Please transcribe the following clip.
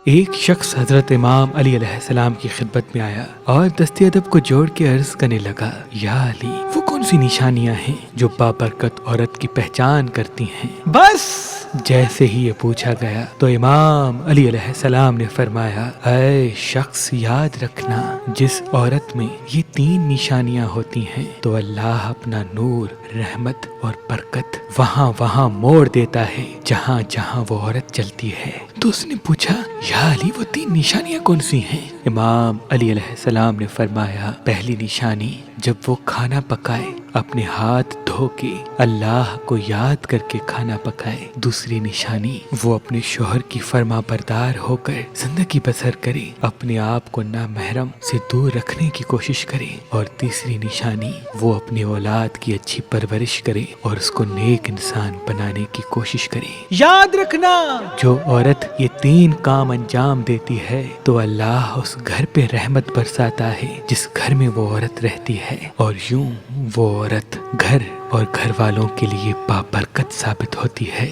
ایک شخص حضرت امام علی علیہ السلام کی خدمت میں آیا اور دست ادب کو جوڑ کے عرض کرنے لگا، یا علی، وہ کون سی نشانیاں ہیں جو بابرکت عورت کی پہچان کرتی ہیں؟ بس جیسے ہی یہ پوچھا گیا تو امام علی علیہ السلام نے فرمایا، اے شخص، یاد رکھنا، جس عورت میں یہ 3 نشانیاں ہوتی ہیں تو اللہ اپنا نور، رحمت اور برکت وہاں وہاں موڑ دیتا ہے جہاں جہاں وہ عورت چلتی ہے۔ تو اس نے پوچھا، یا علی، وہ 3 نشانیاں کون سی ہیں؟ امام علی علیہ السلام نے فرمایا، پہلی نشانی، جب وہ کھانا پکائے اپنے ہاتھ دھو کے اللہ کو یاد کر کے کھانا پکائے۔ دوسری نشانی، وہ اپنے شوہر کی فرما بردار ہو کر زندگی بسر کرے، اپنے آپ کو نامحرم سے دور رکھنے کی کوشش کرے۔ اور تیسری نشانی، وہ اپنی اولاد کی اچھی پرورش کرے اور اس کو نیک انسان بنانے کی کوشش کرے۔ یاد رکھنا، جو عورت یہ 3 کام انجام دیتی ہے تو اللہ اس گھر پہ رحمت برساتا ہے جس گھر میں وہ عورت رہتی ہے، اور یوں وہ عورت گھر اور گھر والوں کے لیے بابرکت ثابت ہوتی ہے۔